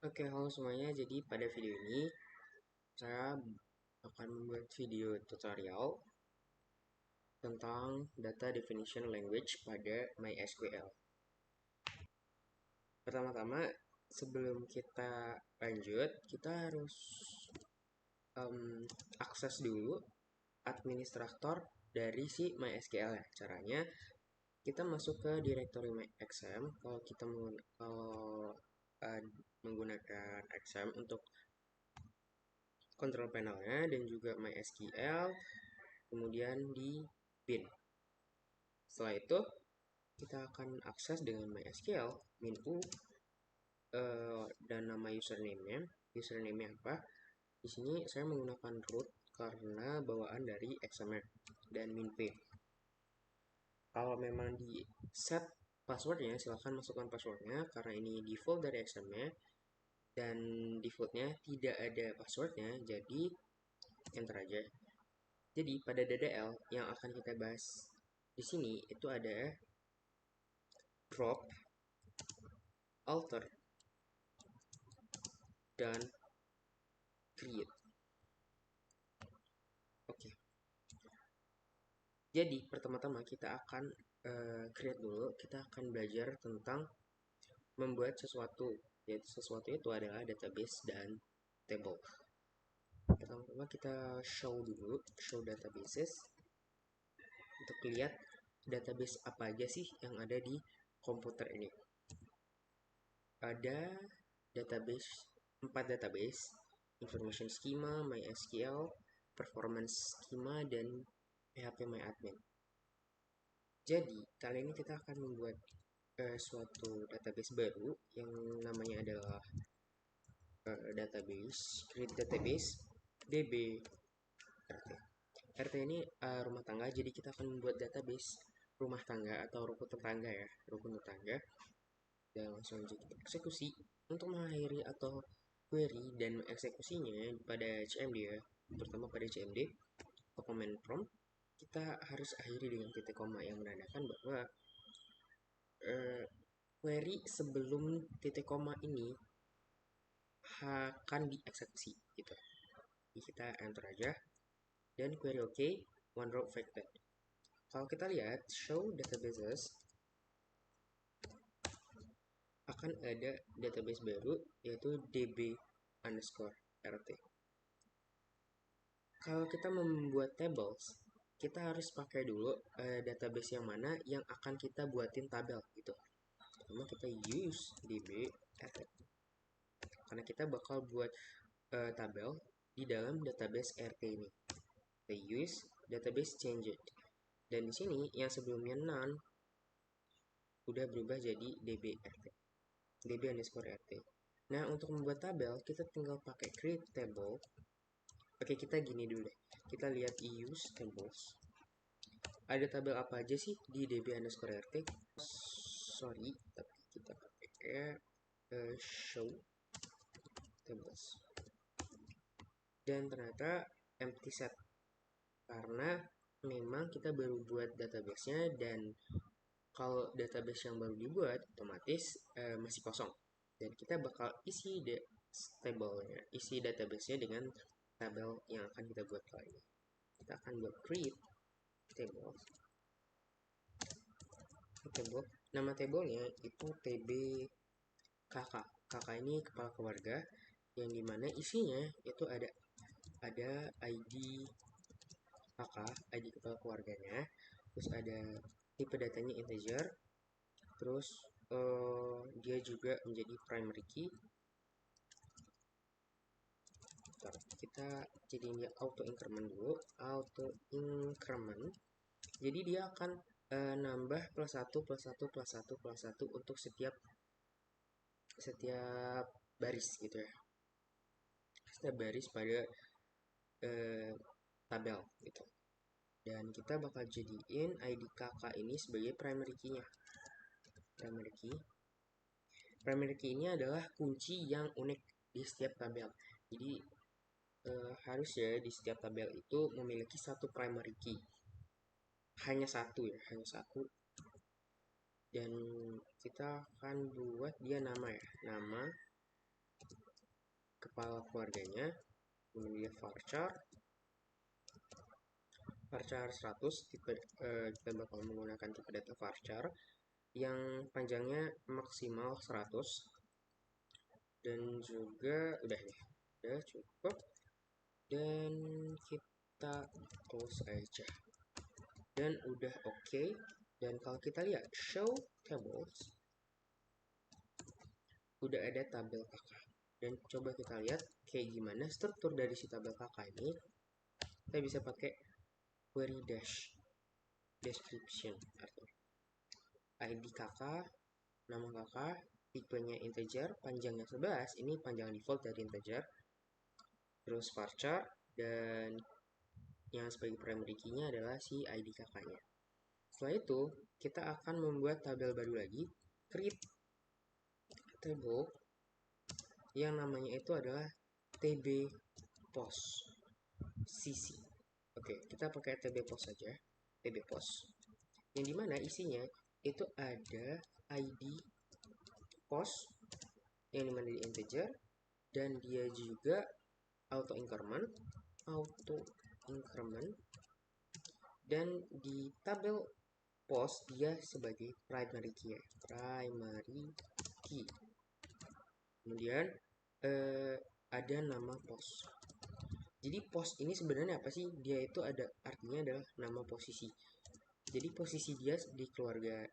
Oke, halo semuanya. Jadi pada video ini saya akan membuat video tutorial tentang data definition language pada MySQL. Pertama-tama, sebelum kita lanjut, kita harus akses dulu administrator dari si MySQL ya. Caranya kita masuk ke directory MyXM. Kalau kita menggunakan XM untuk control panelnya dan juga MySQL, kemudian di bin. Setelah itu kita akan akses dengan MySQL min.u dan nama username-nya. Username-nya apa? Di sini saya menggunakan root karena bawaan dari XML dan min.p. Kalau memang di set passwordnya, silahkan masukkan passwordnya karena ini default dari XML dan defaultnya tidak ada passwordnya, jadi enter aja. Jadi pada DDL yang akan kita bahas di sini itu ada drop, alter, dan create. Oke. Jadi pertama-tama kita akan create dulu. Kita akan belajar tentang membuat sesuatu. Yaitu sesuatu itu adalah database dan table. Pertama-tama kita show dulu, show databases. Untuk lihat database apa aja sih yang ada di komputer ini. Ada database, 4 database, information schema, MySQL, performance schema, dan PHPMyAdmin. Jadi, kali ini kita akan membuat suatu database baru yang namanya adalah database, create database, db RT. RT ini rumah tangga, jadi kita akan membuat database rumah tangga atau rukun tetangga ya, rukun tetangga. Dan langsung aja kita eksekusi untuk mengakhiri atau query dan eksekusinya pada CMD ya, terutama pada CMD atau command prompt. Kita harus akhiri dengan titik koma yang menandakan bahwa query sebelum titik koma ini akan dieksekusi gitu. Jadi kita enter aja dan query OK, one row affected. Kalau kita lihat show databases, akan ada database baru yaitu db_rt. Kalau kita membuat tables, kita harus pakai dulu database yang mana yang akan kita buatin tabel gitu. Pertama kita use db_rt karena kita bakal buat tabel di dalam database rt ini. Kita use database changed, dan di sini yang sebelumnya none udah berubah jadi db_rt. Nah, untuk membuat tabel kita tinggal pakai create table. Oke, kita gini dulu deh. Kita lihat use tables. Ada tabel apa aja sih di db_rt? Sorry, tapi kita pakai show tables. Dan ternyata empty set karena memang kita baru buat database-nya, dan kalau database yang baru dibuat otomatis masih kosong, dan kita bakal isi tabelnya, isi database-nya dengan tabel yang akan kita buat kali ini. Kita akan buat create table. Nama tabelnya itu tb kakak. Kakak ini kepala keluarga, yang dimana isinya itu ada ID kakak, ID kepala keluarganya, terus ada tipe datanya integer, terus dia juga menjadi primary key. Kita jadiin dia auto increment dulu, auto increment. Jadi dia akan nambah plus 1 plus 1 plus 1 plus 1 untuk setiap baris gitu ya, setiap baris pada tabel gitu. Dan kita bakal jadiin ID kakak ini sebagai primary key-nya. Primary key ini adalah kunci yang unik di setiap tabel. Jadi harus ya di setiap tabel itu memiliki satu primary key. Hanya satu ya, hanya satu. Dan kita akan buat dia nama ya, nama kepala keluarganya, kemudian varchar 100 tipe, kita bakal menggunakan tipe data varchar yang panjangnya maksimal 100, dan juga udah cukup, dan kita close aja, dan udah oke. Dan kalau kita lihat show tables, udah ada tabel kakak, dan coba kita lihat kayak gimana struktur dari si tabel kakak ini. Kita bisa pakai query dash description atau ID kakak, nama kakak, tipenya integer, panjangnya 11, ini panjang default dari integer, terus varchar, dan yang sebagai primary key-nya adalah si ID kakaknya. Setelah itu, kita akan membuat tabel baru lagi, create table, yang namanya itu adalah tb post cc. Oke, kita pakai tb post saja, tb post, yang dimana isinya itu ada ID post yang dimana di integer, dan dia juga auto increment, dan di tabel post dia sebagai primary key. Kemudian ada nama post. Jadi post ini sebenarnya apa sih? Dia itu ada artinya adalah nama posisi. Jadi posisi dia di keluarga,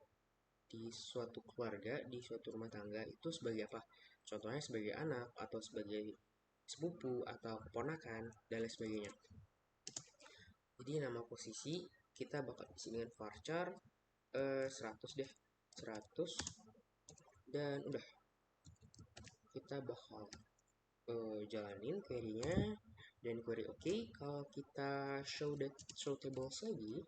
di suatu keluarga, di suatu rumah tangga itu sebagai apa? Contohnya sebagai anak, atau sebagai sepupu, atau keponakan, dan lain sebagainya. Jadi nama posisi kita bakal isi dengan varchar 100 deh, 100, dan udah kita bakal jalanin query-nya, dan query oke. Kalau kita show tables lagi,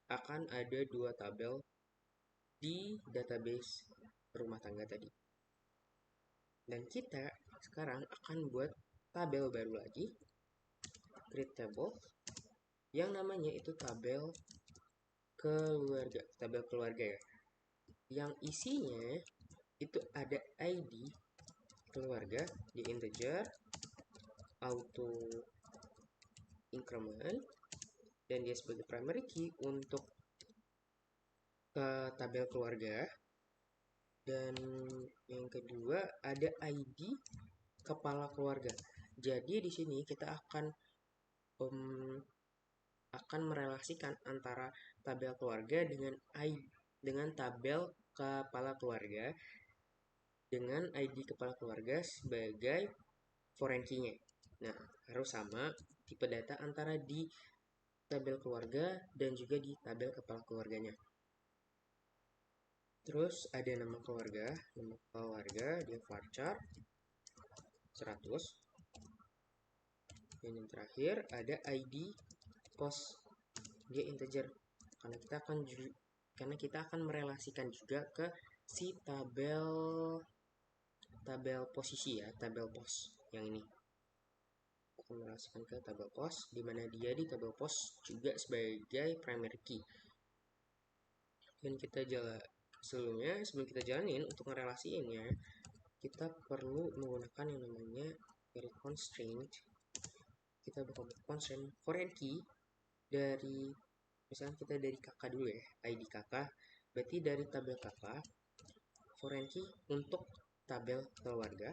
akan ada dua tabel di database rumah tangga tadi. Dan kita sekarang akan buat tabel baru lagi, create table, yang namanya itu tabel keluarga ya, yang isinya itu ada ID keluarga di integer, auto increment, dan dia sebagai primary key untuk ke tabel keluarga. Dan yang kedua ada ID kepala keluarga. Jadi di sini kita akan merelasikan antara tabel keluarga dengan tabel kepala keluarga, dengan ID kepala keluarga sebagai foreign key-nya. Nah, harus sama tipe data antara di tabel keluarga dan juga di tabel kepala keluarganya. Terus ada nama keluarga dia varchar 100. Dan yang terakhir ada ID post, dia integer, karena kita akan merelasikan juga ke si tabel posisi ya, tabel post yang ini. Akan merelasikan ke tabel post, dimana dia di tabel post juga sebagai primary key. Dan kita sebelum kita jalanin untuk ngerelasiinnya, kita perlu menggunakan yang namanya query constraint. Kita bakal constraint foreign key dari, misalnya kita dari kakak dulu ya, ID kakak, berarti dari tabel kakak foreign key untuk tabel keluarga.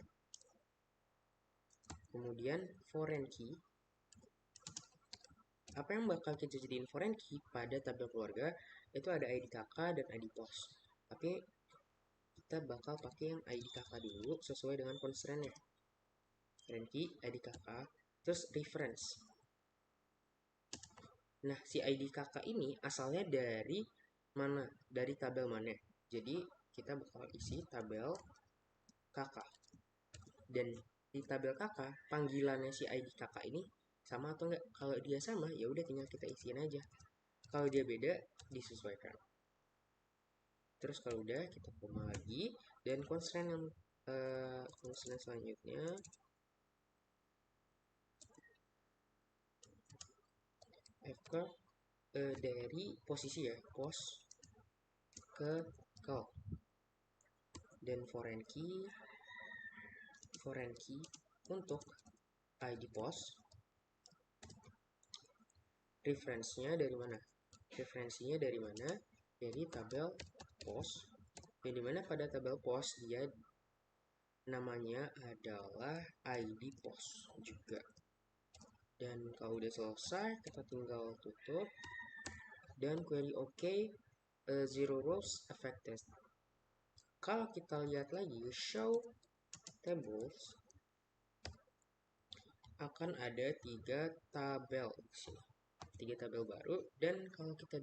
Kemudian foreign key, apa yang bakal kita jadiin foreign key pada tabel keluarga itu ada ID kakak dan ID post. Tapi kita bakal pakai yang ID kakak dulu sesuai dengan constraint-nya. Foreign key, ID kakak, terus reference. Nah, si ID kakak ini asalnya dari mana? Dari tabel mana? Jadi kita bakal isi tabel kakak. Dan di tabel kakak, panggilannya si ID kakak ini sama atau enggak? Kalau dia sama, ya udah tinggal kita isiin aja. Kalau dia beda, disesuaikan. Terus kalau udah, kita koma lagi, dan constraint selanjutnya echo dari posisi ya, post ke call, dan foreign key foreign key untuk ID post. Referensinya dari mana? Referensinya dari mana? Dari tabel post. Yang dimana pada tabel post dia namanya adalah ID post juga. Dan kalau udah selesai, kita tinggal tutup dan query OK. Zero rows affected. Kalau kita lihat lagi show tables, akan ada 3 tabel di sini. 3 tabel baru, dan kalau kita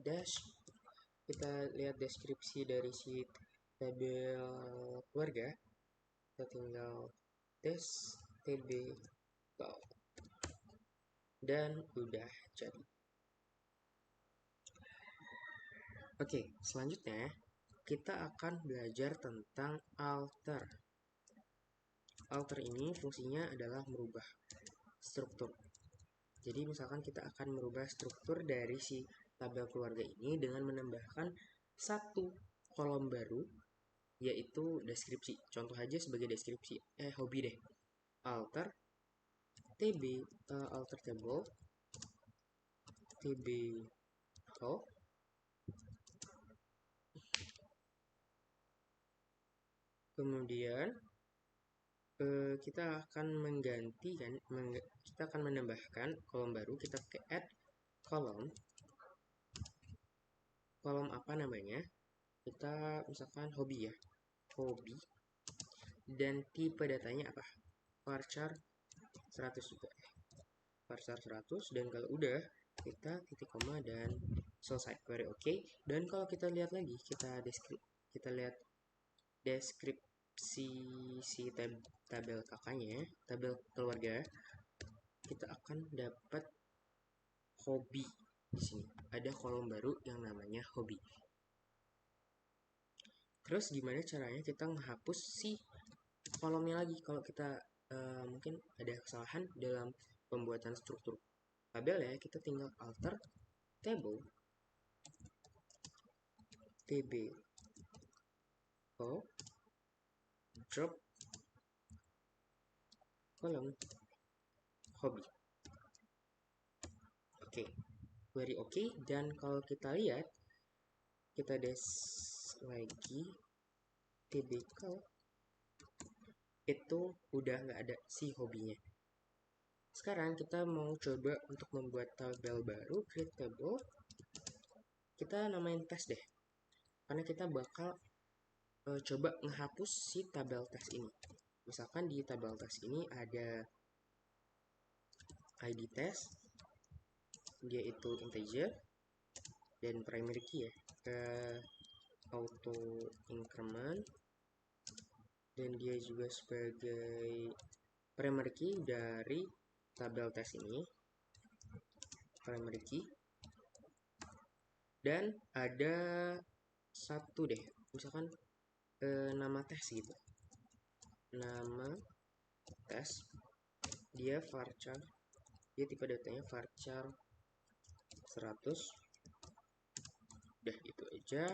kita lihat deskripsi dari si tabel keluarga, kita tinggal tb dan udah jadi. Oke, selanjutnya kita akan belajar tentang alter. Alter ini fungsinya adalah merubah struktur. Jadi misalkan kita akan merubah struktur dari si tabel keluarga ini dengan menambahkan satu kolom baru, yaitu deskripsi. Contoh aja sebagai deskripsi, hobi deh. Alter alter table tb oh, kemudian kita akan menggantikan, kita akan menambahkan kolom baru. Kita pakai add kolom apa namanya, kita misalkan hobi ya, hobi, dan tipe datanya apa, varchar 100 juga, varchar 100. Dan kalau udah, kita titik koma dan selesai, query OK. Dan kalau kita lihat lagi, kita lihat deskripsi si tabel kakaknya, tabel keluarga, kita akan dapat hobi. Di sini ada kolom baru yang namanya hobi. Terus gimana caranya kita menghapus si kolomnya lagi kalau kita mungkin ada kesalahan dalam pembuatan struktur tabel ya? Kita tinggal alter table tb drop kolom hobi. Oke, query OK. Dan kalau kita lihat, kita lagi tbcal, itu udah nggak ada si hobinya. Sekarang kita mau coba untuk membuat tabel baru, create table. Kita namain test deh, karena kita bakal coba menghapus si tabel test ini. Misalkan di tabel test ini ada ID test, dia itu integer, dan primary key ya, ke auto increment, dan dia juga sebagai primary key dari tabel test ini, primary key. Dan ada satu deh, misalkan nama tes gitu, nama tes, dia varchar, dia tipe datanya varchar 100. Udah, itu aja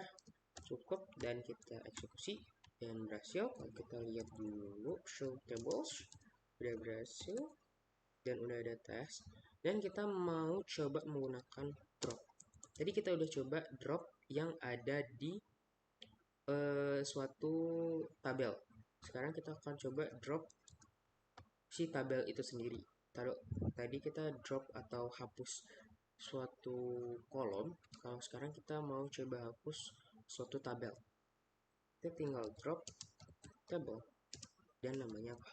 cukup, dan kita eksekusi dan berhasil. Kalau kita lihat dulu show tables, udah berhasil dan udah ada tes. Dan kita mau coba menggunakan drop. Jadi kita udah coba drop yang ada di suatu tabel. Sekarang kita akan coba drop si tabel itu sendiri. Tadi kita drop atau hapus suatu kolom. Kalau sekarang kita mau coba hapus suatu tabel, kita tinggal drop table dan namanya apa,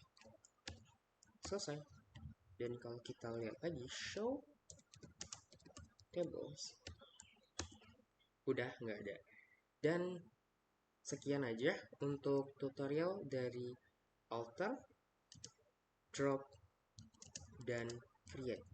selesai. Dan kalau kita lihat lagi show tables, udah nggak ada. Dan sekian aja untuk tutorial dari alter, drop, dan create.